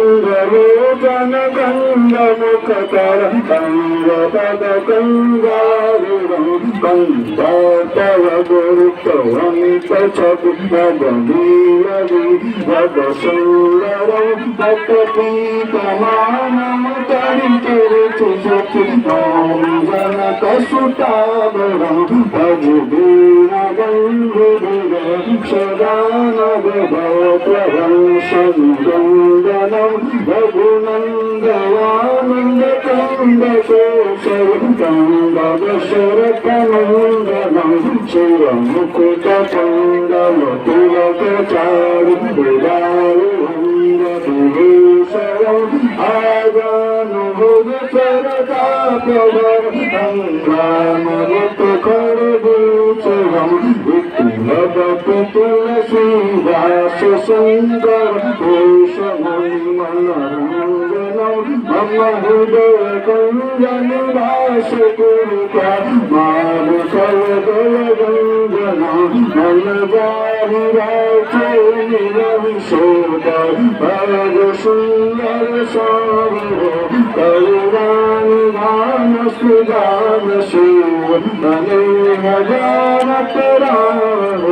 నవకంగలోచన గంగముఖతర కంగపద కంగారురం కంగాతవ గురుత్వమిత చకు నవనీరవి వదసుందరం పతపీతమానమ తరితరుచు సఖి జనక సుతావరం భజుదీన గంగురుర సదానవ భవప్రవంశం గంగనం రఘునందవానంద కంద శోషం కందశరకనందనం శివముకుట కందమతులక చారు విరాళం ఆగానుభుజ చరకాపవర అంగామరుత కరభూషణం విపులభపు తులసి వాస సుందర భూషణం మనరంజనం మమ హృదయ కంజన వాస కురుకా మారు కలగల గంజనం మన గారి రాచే నిరవిశోద భగ సుందర సాగర కరుణాని గాన సుధాన శివ అనేక జానత రామ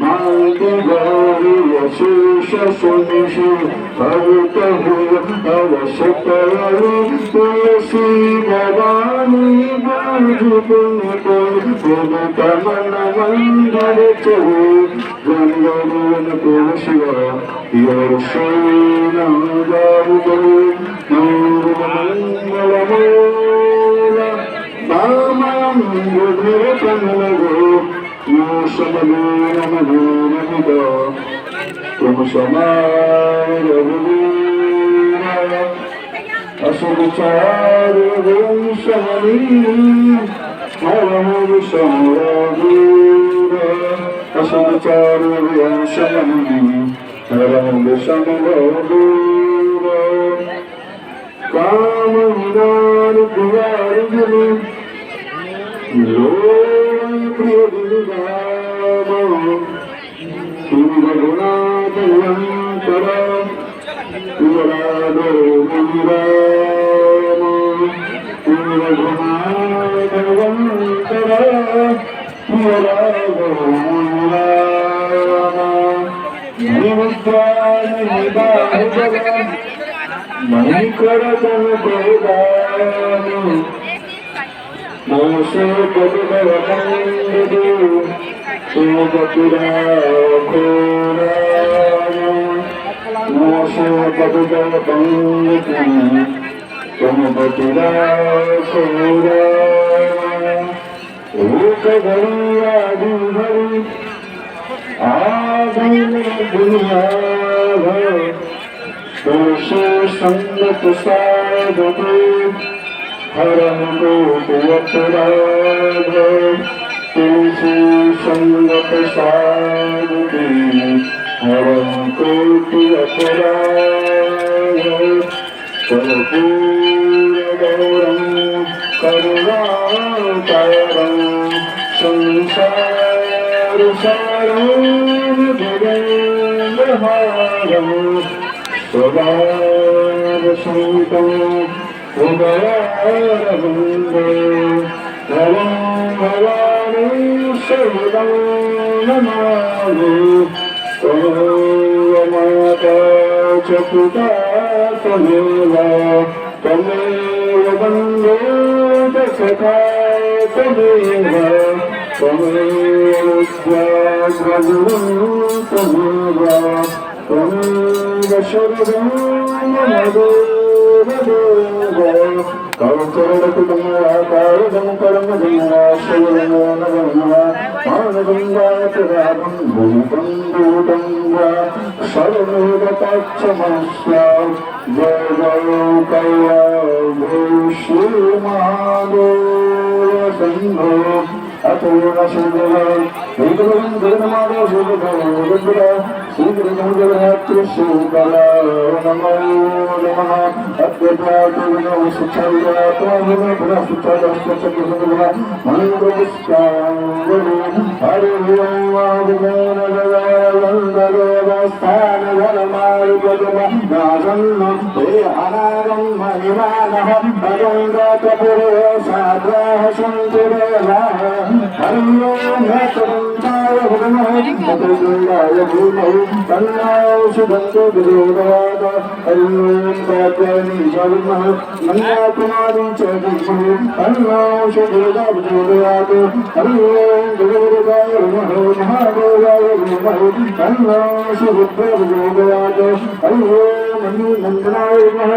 भाग्य गौरी शेष सुनिशि भगत हुए अवश्य करी तुलसी भवानी बाजु पुन पुन कमल मंदर चहु गंगन तुलसी यशोन गौरी मंगल मूला बामं गुरुर कमल Samaguna Kumasamaya Vira Asuricharu Vimshamani Haramu Samuravira Asuricharu Vimshamani Haramu Samuravira Kamahinari Kuvarujani Priya Rama Raghunathayantara Raghunathayantara Moshe Padma Kandu Sumapura Kora Moshe Padma Kandu Sumapura Kora Ukadariya Dindari Adhina Dunya Moshe Sangat Sadhatu Haram Kotu Apurada Tulsi Sangat Sadhati Haram Kotu Apurada Karpura Gauram Karunakaram Sansara Saram Bhirandaharam Svabhava Santam Udayaravanda Navam Bhavani Savidam Namani Tamamata Chakuta Tameva Tameva Bande Dasaka Tameva Tameva Svagradam Tameva Tameva Sharadam Namadu Kaucharadatu Karam Karam Shivanam Manavindayatradam Bhutam Bhutam Sarvagatachamasya Jayavakaya Vishnu Mahadeva Sangho अथोन शुभः एकं जगन्माता शुभः शीघ्रं जगन्नाथ शुभः नमो नमः अद्वैतात्मनो सुखायात्मनो पुनः सुखायास्पशकुसुमः मंगलपुष्पांजलि हरि ओम आदिगणगणगणगणस्थान धर्मार्गम नाजन्म हे अनागम महिमानः अगंगकपुरे साग्रह सन्तिरेवः हरि ओम हेतुरन्ताय भगवः चतुर्गुणाय धीमहि तन्नो सुदन्तो विदोदात हरि ओम कात्यायनी शर्मः मन्याकुमारी च धीमहि तन्नो सुदेवा विदोदात हरि ओम गुरुदेवाय नमः महादेवाय नमः तन्नो सुरुद्र विदोदात हरि ओम नंदनाय नमः।